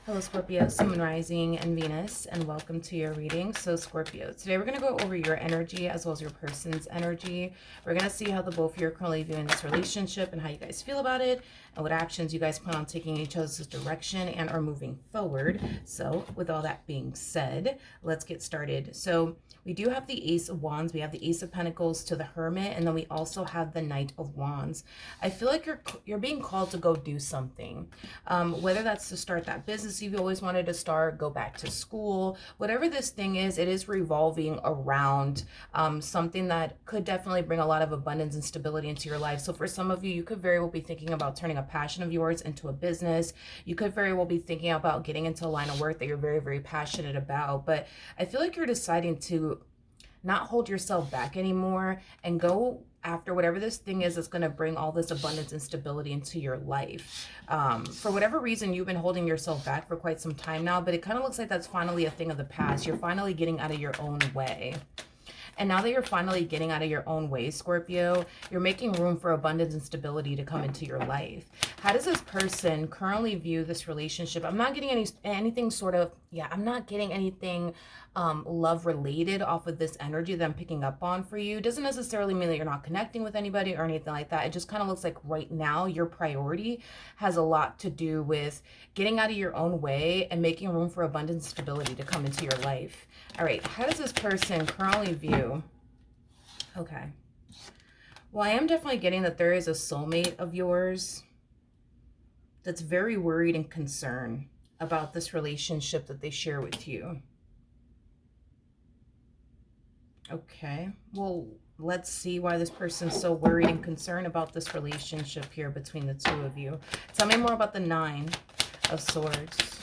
Hello Scorpio, Sun, Moon, Rising, and Venus, and welcome to your reading. So Scorpio, today we're going to go over your energy as well as your person's energy. We're going to see how the both of you are currently viewing this relationship and how you guys feel about it and what actions you guys plan on taking in each other's direction and are moving forward. So with all that being said, let's get started. So we do have the Ace of Wands, we have the Ace of Pentacles to the Hermit, and then we also have the Knight of Wands. I feel like you're being called to go do something, whether that's to start that business you've always wanted to start, go back to school, whatever this thing is, it is revolving around something that could definitely bring a lot of abundance and stability into your life. So for some of you, you could very well be thinking about turning a passion of yours into a business. You could very well be thinking about getting into a line of work that you're very, very passionate about. But I feel like you're deciding to not hold yourself back anymore and go after whatever this thing is that's going to bring all this abundance and stability into your life. For whatever reason, you've been holding yourself back for quite some time now, but it kind of looks like that's finally a thing of the past. You're finally getting out of your own way. And now that you're finally getting out of your own way, Scorpio, you're making room for abundance and stability to come into your life. How does this person currently view this relationship? I'm not getting anything sort of, I'm not getting anything love related off of this energy that I'm picking up on for you. It doesn't necessarily mean that you're not connecting with anybody or anything like that. It just kind of looks like right now your priority has a lot to do with getting out of your own way and making room for abundance and stability to come into your life. All right, how does this person currently view? Okay. Well, I am definitely getting that there is a soulmate of yours that's very worried and concerned about this relationship that they share with you. Okay, well, let's see why this person's so worried and concerned about this relationship here between the two of you. Tell me more about the Nine of Swords.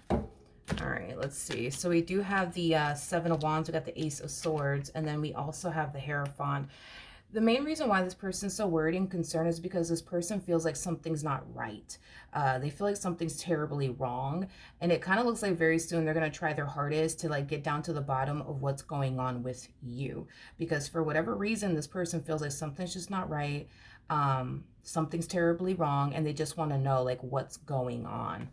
All right, let's see. So we do have the Seven of Wands. We got the Ace of Swords, and then we also have the Hierophant. The main reason why this person's so worried and concerned is because this person feels like something's not right. They feel like something's terribly wrong. And it kind of looks like very soon they're going to try their hardest to get down to the bottom of what's going on with you. Because for whatever reason, this person feels like something's just not right. Something's terribly wrong. And they just want to know what's going on.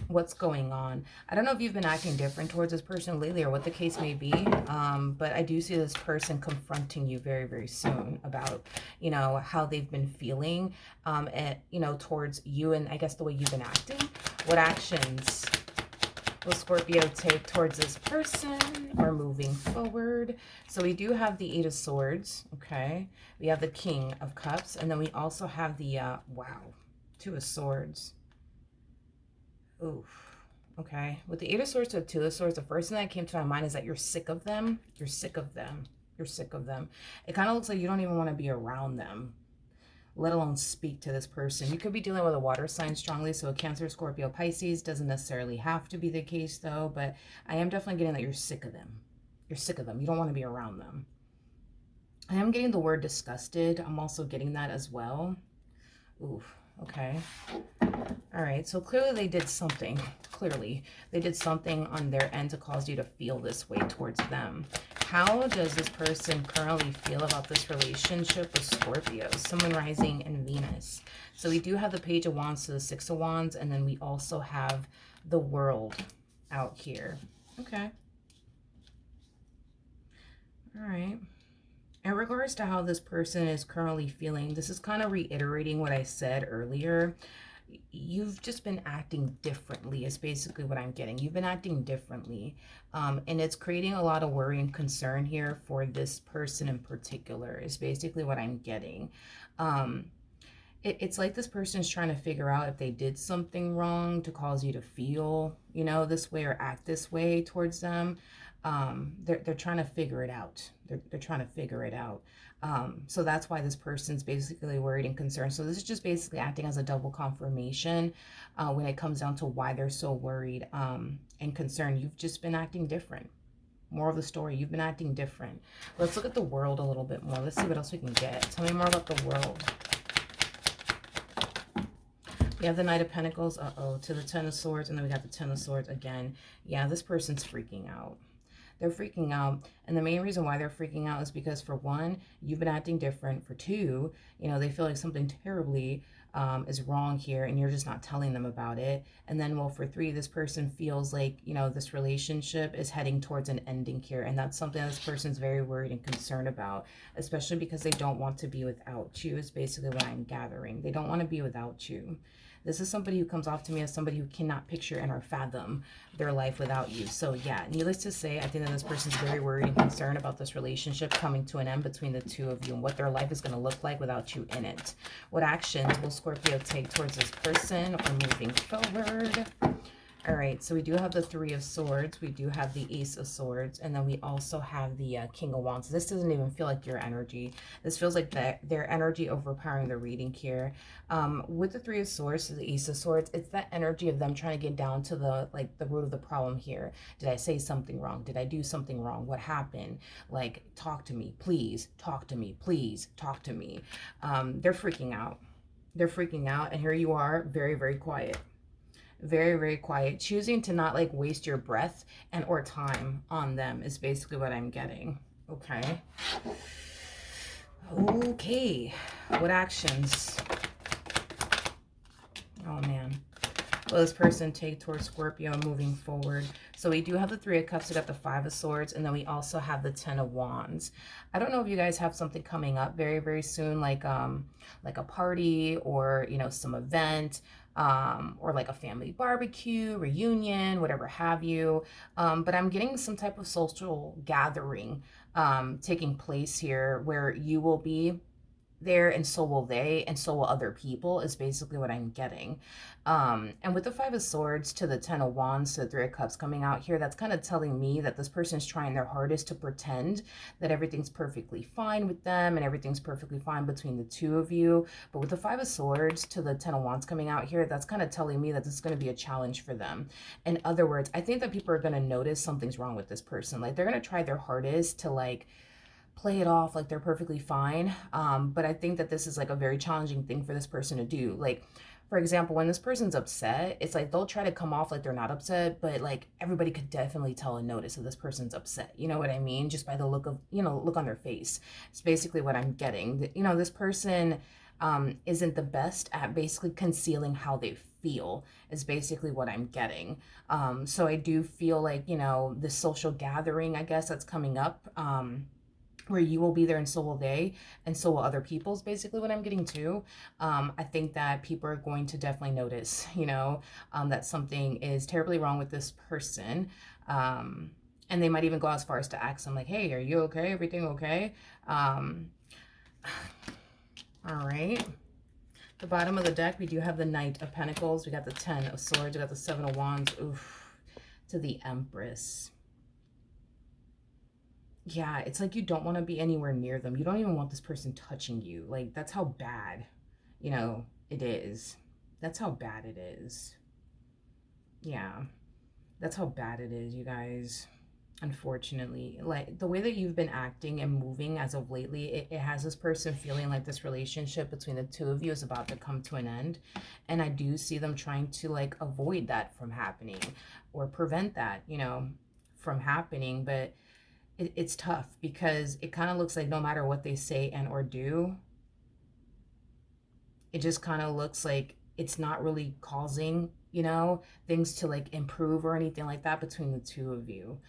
What's going on. I don't know if you've been acting different towards this person lately or what the case may be, but I do see this person confronting you very, very soon about, how they've been feeling, and, towards you and I guess the way you've been acting. What actions will Scorpio take towards this person or moving forward? So we do have the Eight of Swords, okay? We have the King of Cups, and then we also have the, Two of Swords. Oof. Okay. With the Eight of Swords to the Two of Swords, the first thing that came to my mind is that you're sick of them. You're sick of them. You're sick of them. It kind of looks like you don't even want to be around them, let alone speak to this person. You could be dealing with a water sign strongly, so a Cancer, Scorpio, Pisces. Doesn't necessarily have to be the case, though, but I am definitely getting that you're sick of them. You're sick of them. You don't want to be around them. I am getting the word disgusted. I'm also getting that as well. Oof. Okay. All right. So clearly they did something. Clearly they did something on their end to cause you to feel this way towards them. How does this person currently feel about this relationship with Scorpio, Sun, Moon, Rising, and Venus? So we do have the Page of Wands to the Six of Wands, and then we also have the World out here. Okay. All right. In regards to how this person is currently feeling, this is kind of reiterating what I said earlier. You've just been acting differently is basically what I'm getting. You've been acting differently. And it's creating a lot of worry and concern here for this person in particular is basically what I'm getting. It's like this person is trying to figure out if they did something wrong to cause you to feel, this way or act this way towards them. They're trying to figure it out. They're trying to figure it out. So that's why this person's basically worried and concerned. So this is just basically acting as a double confirmation when it comes down to why they're so worried and concerned. You've just been acting different. More of the story, you've been acting different. Let's look at the World a little bit more. Let's see what else we can get. Tell me more about the World. We have the Knight of Pentacles, to the Ten of Swords, and then we got the Ten of Swords again. Yeah, this person's freaking out. They're freaking out. And the main reason why they're freaking out is because, for one, you've been acting different. For two, they feel like something terribly is wrong here, and you're just not telling them about it. And then, well, for 3, this person feels like, you know, this relationship is heading towards an ending here, and that's something this person's very worried and concerned about, especially because they don't want to be without you, is basically what I'm gathering. They don't want to be without you. This is somebody who comes off to me as somebody who cannot picture and or fathom their life without you. So yeah, needless to say, I think that this person's very worried and concerned about this relationship coming to an end between the 2 of you and what their life is going to look like without you in it. What actions will Scorpio take towards this person or moving forward? All right, so we do have the 3 of Swords, we do have the Ace of Swords, and then we also have the King of Wands. This doesn't even feel like your energy. This feels like their energy overpowering the reading here. With the 3 of Swords to the Ace of Swords, it's that energy of them trying to get down to the root of the problem here. Did I say something wrong? Did I do something wrong? What happened? Like, talk to me, please. Talk to me, please. Talk to me. They're freaking out. They're freaking out, and here you are, very, very quiet. Very, very quiet, choosing to not like waste your breath and or time on them is basically what I'm getting. Okay. Okay. What actions? Oh man. Will this person take towards Scorpio moving forward? So we do have the 3 of Cups, we got the 5 of Swords, and then we also have the 10 of Wands. I don't know if you guys have something coming up very, very soon, like a party or, you know, some event, or like a family barbecue, reunion, whatever have you. But I'm getting some type of social gathering taking place here where you will be there and so will they and so will other people is basically what I'm getting. And with the 5 of Swords to the 10 of Wands to the 3 of Cups coming out here, that's kind of telling me that this person is trying their hardest to pretend that everything's perfectly fine with them and everything's perfectly fine between the 2 of you. But with the 5 of Swords to the 10 of Wands coming out here, that's kind of telling me that this is going to be a challenge for them. In other words, I think that people are going to notice something's wrong with this person. Like, they're going to try their hardest to like play it off like they're perfectly fine. But I think that this is like a very challenging thing for this person to do. Like, for example, when this person's upset, it's like they'll try to come off like they're not upset, but like everybody could definitely tell and notice that this person's upset. You know what I mean? Just by the look of, you know, look on their face. It's basically what I'm getting. You know, this person isn't the best at basically concealing how they feel is basically what I'm getting. So I do feel like, you know, this social gathering, I guess, that's coming up, where you will be there and so will they and so will other people is basically what I'm getting too. I think that people are going to definitely notice, you know, that something is terribly wrong with this person. And they might even go as far as to ask them like, hey, are you okay? Everything okay? All right. The bottom of the deck, we do have the Knight of Pentacles. We got the 10 of Swords. We got the 7 of Wands. Oof. To the Empress. Yeah, it's like you don't want to be anywhere near them. You don't even want this person touching you. Like, that's how bad, you know, it is. That's how bad it is. Yeah, that's how bad it is, you guys. Unfortunately, like the way that you've been acting and moving as of lately, it has this person feeling like this relationship between the 2 of you is about to come to an end. And I do see them trying to like avoid that from happening or prevent that, you know, from happening. But it's tough because it kind of looks like no matter what they say and or do, it just kind of looks like it's not really causing, you know, things to like improve or anything like that between the 2 of you.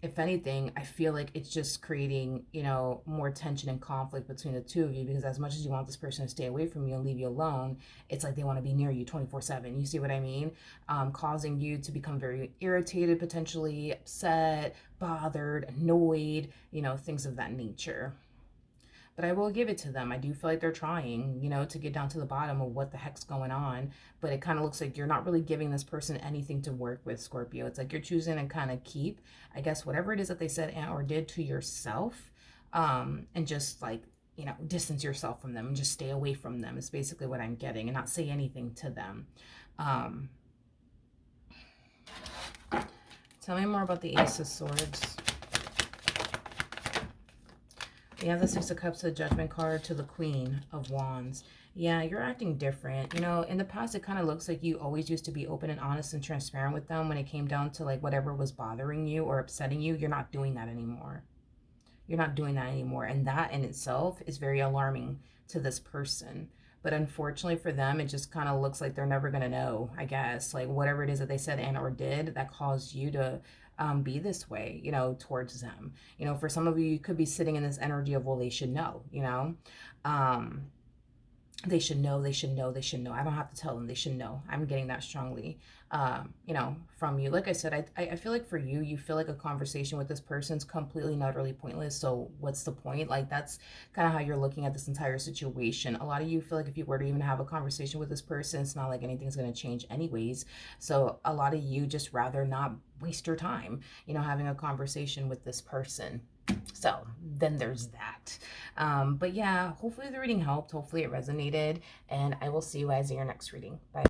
If anything, I feel like it's just creating, you know, more tension and conflict between the 2 of you, because as much as you want this person to stay away from you and leave you alone, it's like they want to be near you 24/7. You see what I mean? Causing you to become very irritated, potentially upset, bothered, annoyed, you know, things of that nature. But I will give it to them. I do feel like they're trying, you know, to get down to the bottom of what the heck's going on. But it kind of looks like you're not really giving this person anything to work with, Scorpio. It's like you're choosing to kind of keep, I guess, whatever it is that they said and or did to yourself, and just like, you know, distance yourself from them and just stay away from them is basically what I'm getting, and not say anything to them. Tell me more about the Ace of Swords. We have the 6 of Cups to the Judgment card to the Queen of Wands. Yeah, you're acting different. You know, in the past, it kind of looks like you always used to be open and honest and transparent with them when it came down to like whatever was bothering you or upsetting you. You're not doing that anymore. You're not doing that anymore. And that in itself is very alarming to this person. but unfortunately for them, it just kind of looks like they're never going to know, I guess, like whatever it is that they said and or did that caused you to be this way, you know, towards them. You know, for some of you, you could be sitting in this energy of, well, they should know, you know. They should know, they should know, they should know. I don't have to tell them, they should know. I'm getting that strongly, you know, from you. Like I said, I feel like for you, you feel like a conversation with this person's completely and utterly pointless. So what's the point? Like, that's kind of how you're looking at this entire situation. A lot of you feel like if you were to even have a conversation with this person, it's not like anything's going to change anyways. So a lot of you just rather not waste your time, you know, having a conversation with this person. So then there's that. But yeah, hopefully the reading helped. Hopefully it resonated. And I will see you guys in your next reading. Bye.